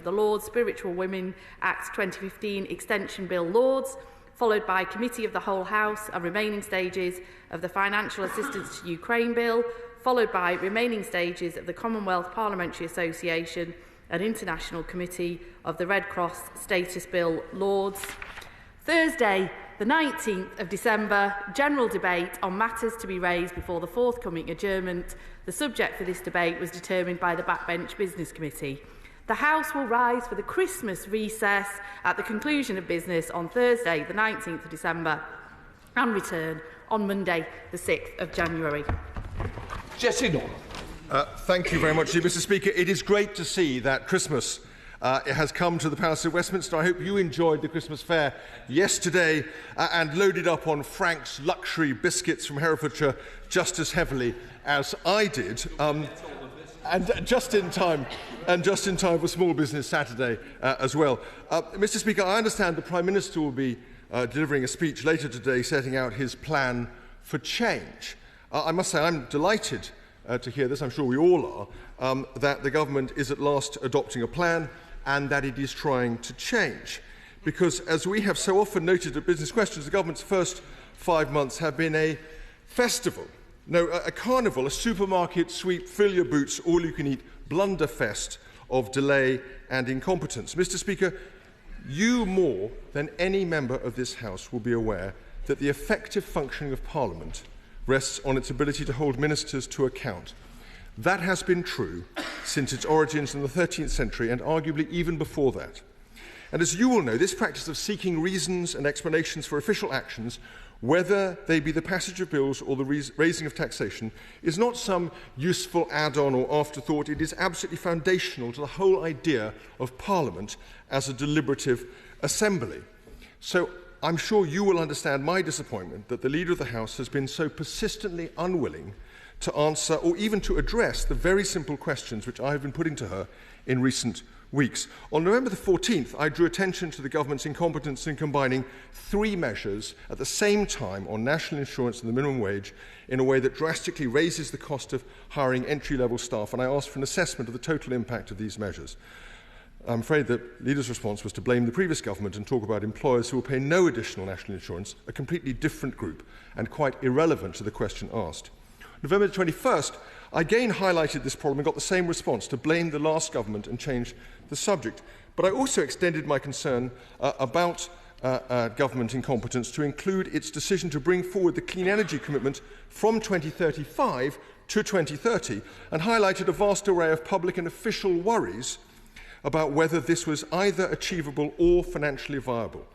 the Lords Spiritual Women Act 2015 Extension Bill Lords, followed by Committee of the Whole House and remaining stages of the Financial Assistance to Ukraine Bill, followed by remaining stages of the Commonwealth Parliamentary Association and International Committee of the Red Cross Status Bill Lords. Thursday, the 19th of December, general debate on matters to be raised before the forthcoming adjournment. The subject for this debate was determined by the Backbench Business Committee. The House will rise for the Christmas recess at the conclusion of business on Thursday, the 19th of December, and return on Monday, the 6th of January. Jesse Norman. Thank you very much, Mr. Speaker. It is great to see that Christmas it has come to the Palace of Westminster. I hope you enjoyed the Christmas fair yesterday and loaded up on Frank's luxury biscuits from Herefordshire just as heavily as I did, and just in time for Small Business Saturday as well. Mr. Speaker, I understand the Prime Minister will be delivering a speech later today setting out his plan for change. I must say I'm delighted to hear this, I'm sure we all are, that the government is at last adopting a plan and that it is trying to change. Because, as we have so often noted at Business Questions, the government's first 5 months have been a festival, a carnival, a supermarket sweep, fill your boots, all-you-can-eat blunderfest of delay and incompetence. Mr. Speaker, you more than any member of this House will be aware that the effective functioning of Parliament rests on its ability to hold ministers to account. That has been true since its origins in the 13th century and arguably even before that. And as you all know, this practice of seeking reasons and explanations for official actions, whether they be the passage of bills or the raising of taxation, is not some useful add-on or afterthought. It is absolutely foundational to the whole idea of Parliament as a deliberative assembly. So I'm sure you will understand my disappointment that the Leader of the House has been so persistently unwilling to answer or even to address the very simple questions which I have been putting to her in recent weeks. On November the 14th, I drew attention to the government's incompetence in combining 3 measures at the same time on national insurance and the minimum wage in a way that drastically raises the cost of hiring entry-level staff, and I asked for an assessment of the total impact of these measures. I'm afraid the Leader's response was to blame the previous government and talk about employers who will pay no additional national insurance, a completely different group and quite irrelevant to the question asked. November the 21st, I again highlighted this problem and got the same response, to blame the last government and change the subject. But I also extended my concern about government incompetence to include its decision to bring forward the clean energy commitment from 2035 to 2030 and highlighted a vast array of public and official worries about whether this was either achievable or financially viable.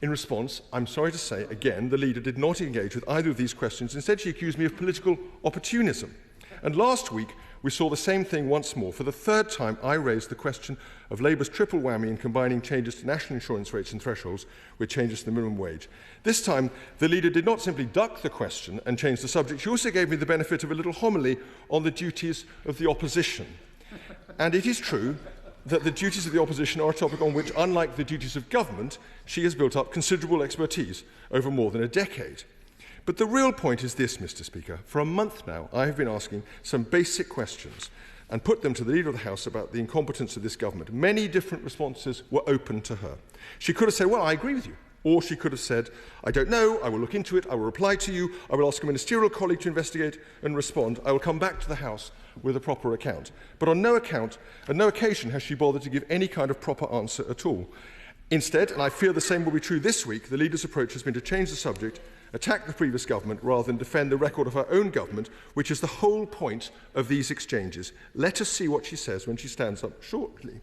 In response, I'm sorry to say, again, the Leader did not engage with either of these questions. Instead, she accused me of political opportunism. And last week, we saw the same thing once more. For the 3rd time, I raised the question of Labour's triple whammy in combining changes to national insurance rates and thresholds with changes to the minimum wage. This time, the Leader did not simply duck the question and change the subject. She also gave me the benefit of a little homily on the duties of the opposition. And it is true that the duties of the opposition are a topic on which, unlike the duties of government, she has built up considerable expertise over more than a decade. But the real point is this, Mr. Speaker. For a month now, I have been asking some basic questions and put them to the Leader of the House about the incompetence of this government. Many different responses were open to her. She could have said, well, I agree with you. Or she could have said, I don't know, I will look into it, I will reply to you, I will ask a ministerial colleague to investigate and respond, I will come back to the House with a proper account. But on no occasion has she bothered to give any kind of proper answer at all. Instead, and I fear the same will be true this week, the Leader's approach has been to change the subject, attack the previous government rather than defend the record of her own government, which is the whole point of these exchanges. Let us see what she says when she stands up shortly.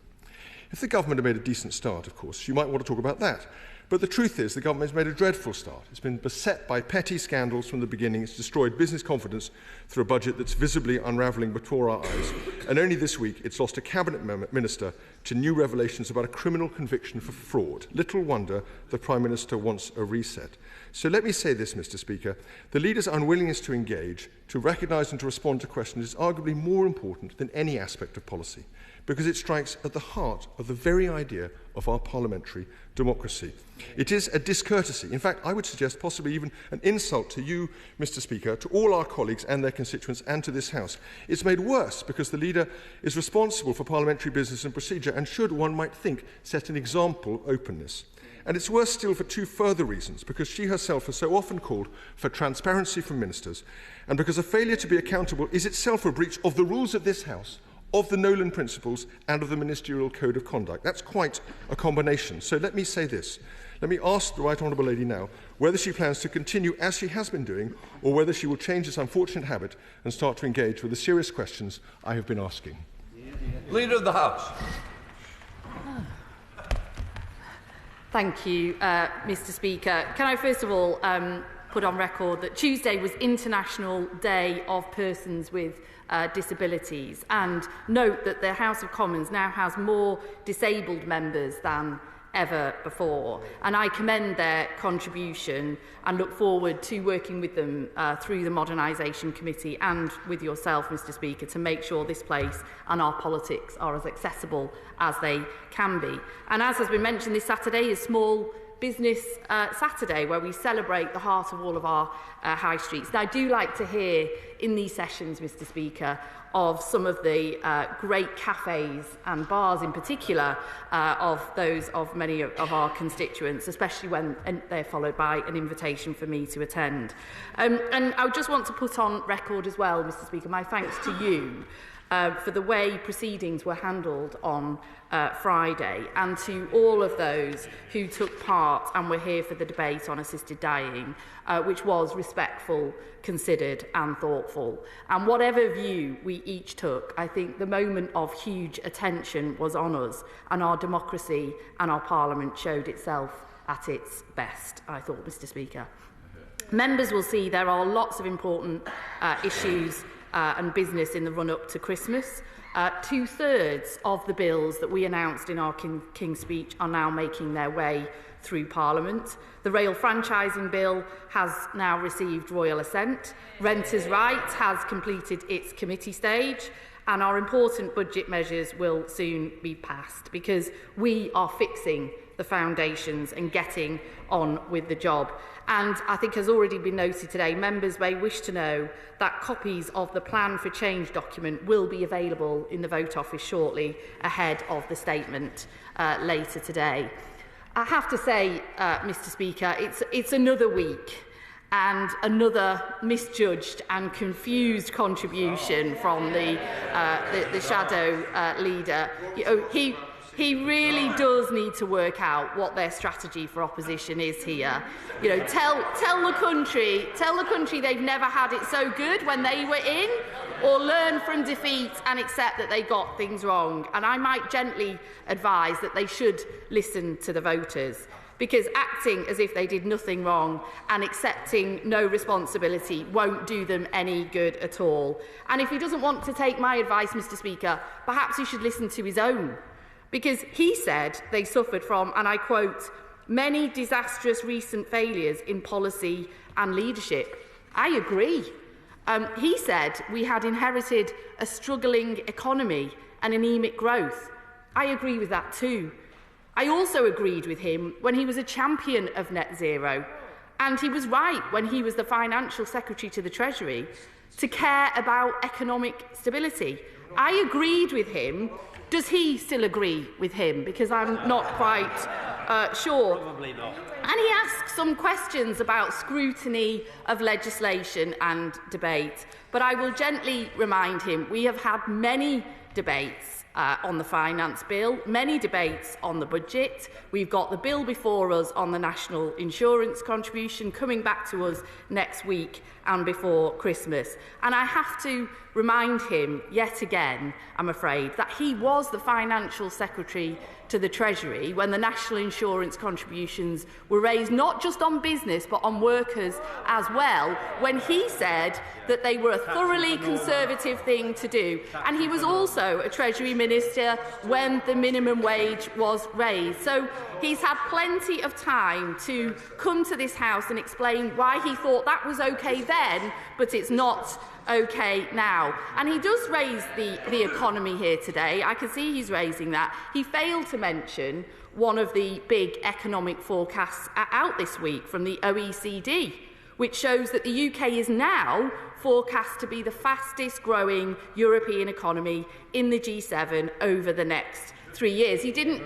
If the government had made a decent start, of course, she might want to talk about that. But the truth is the government has made a dreadful start. It's been beset by petty scandals from the beginning. It's destroyed business confidence through a budget that's visibly unravelling before our eyes. And only this week, it's lost a cabinet minister to new revelations about a criminal conviction for fraud. Little wonder the Prime Minister wants a reset. So let me say this, Mr. Speaker. The Leader's unwillingness to engage, to recognise and to respond to questions is arguably more important than any aspect of policy. because it strikes at the heart of the very idea of our parliamentary democracy. It is a discourtesy. In fact, I would suggest possibly even an insult to you, Mr. Speaker, to all our colleagues and their constituents and to this House. It's made worse because the leader is responsible for parliamentary business and procedure and should, one might think, set an example of openness. And it's worse still for two further reasons, because she herself has so often called for transparency from ministers, and because a failure to be accountable is itself a breach of the rules of this House, of the Nolan Principles and of the Ministerial Code of Conduct. That's quite a combination. So let me say this. Let me ask the Right Honourable Lady now whether she plans to continue as she has been doing, or whether she will change this unfortunate habit and start to engage with the serious questions I have been asking. Leader of the House. Thank you, Mr. Speaker. Can I first of all put on record that Tuesday was International Day of Persons with Disabilities, and note that the House of Commons now has more disabled members than ever before, and I commend their contribution and look forward to working with them through the Modernisation Committee and with yourself, Mr. Speaker, to make sure this place and our politics are as accessible as they can be. And as has been mentioned, this Saturday is Small Business Saturday, where we celebrate the heart of all of our high streets. And I do like to hear in these sessions, Mr. Speaker, of some of the great cafes and bars in particular of those of many of our constituents, especially when they're followed by an invitation for me to attend. And I just want to put on record as well, Mr. Speaker, my thanks to you for the way proceedings were handled on Friday, and to all of those who took part and were here for the debate on assisted dying, which was respectful, considered and thoughtful. And whatever view we each took, I think the moment of huge attention was on us, and our democracy and our Parliament showed itself at its best, I thought, Mr. Speaker. Members will see there are lots of important issues and business in the run-up to Christmas. Two-thirds of the bills that we announced in our King's Speech are now making their way through Parliament. The rail franchising bill has now received royal assent. Renters' rights has completed its committee stage. And our important budget measures will soon be passed, because we are fixing the foundations and getting on with the job. And I think, has already been noted today, members may wish to know that copies of the Plan for Change document will be available in the Vote Office shortly, ahead of the statement later today. I have to say, Mr. Speaker, it's another week and another misjudged and confused contribution from the shadow leader. You know, he really does need to work out what their strategy for opposition is here. You know, tell the country they've never had it so good when they were in, or learn from defeat and accept that they got things wrong. And I might gently advise that they should listen to the voters, because acting as if they did nothing wrong and accepting no responsibility won't do them any good at all. And if he doesn't want to take my advice, Mr. Speaker, perhaps he should listen to his own. Because he said they suffered from, and I quote, many disastrous recent failures in policy and leadership. I agree. He said we had inherited a struggling economy and anaemic growth. I agree with that too. I also agreed with him when he was a champion of net zero, and he was right when he was the Financial Secretary to the Treasury to care about economic stability. I agreed with him. Does he still agree with him? Because I'm not quite sure. Probably not. And he asked some questions about scrutiny of legislation and debate. But I will gently remind him we have had many debates on the finance bill, many debates on the budget. We've got the bill before us on the national insurance contribution coming back to us next week and before Christmas. And I have to remind him yet again, I'm afraid, that he was the Financial Secretary to the Treasury when the national insurance contributions were raised not just on business but on workers as well, when he said that they were a thoroughly conservative thing to do. And he was also a Treasury Minister, when the minimum wage was raised. So he's had plenty of time to come to this House and explain why he thought that was OK then, but it's not OK now. And he does raise the economy here today. I can see he's raising that. He failed to mention one of the big economic forecasts out this week from the OECD, which shows that the UK is now forecast to be the fastest growing European economy in the G7 over the next 3 years. He didn't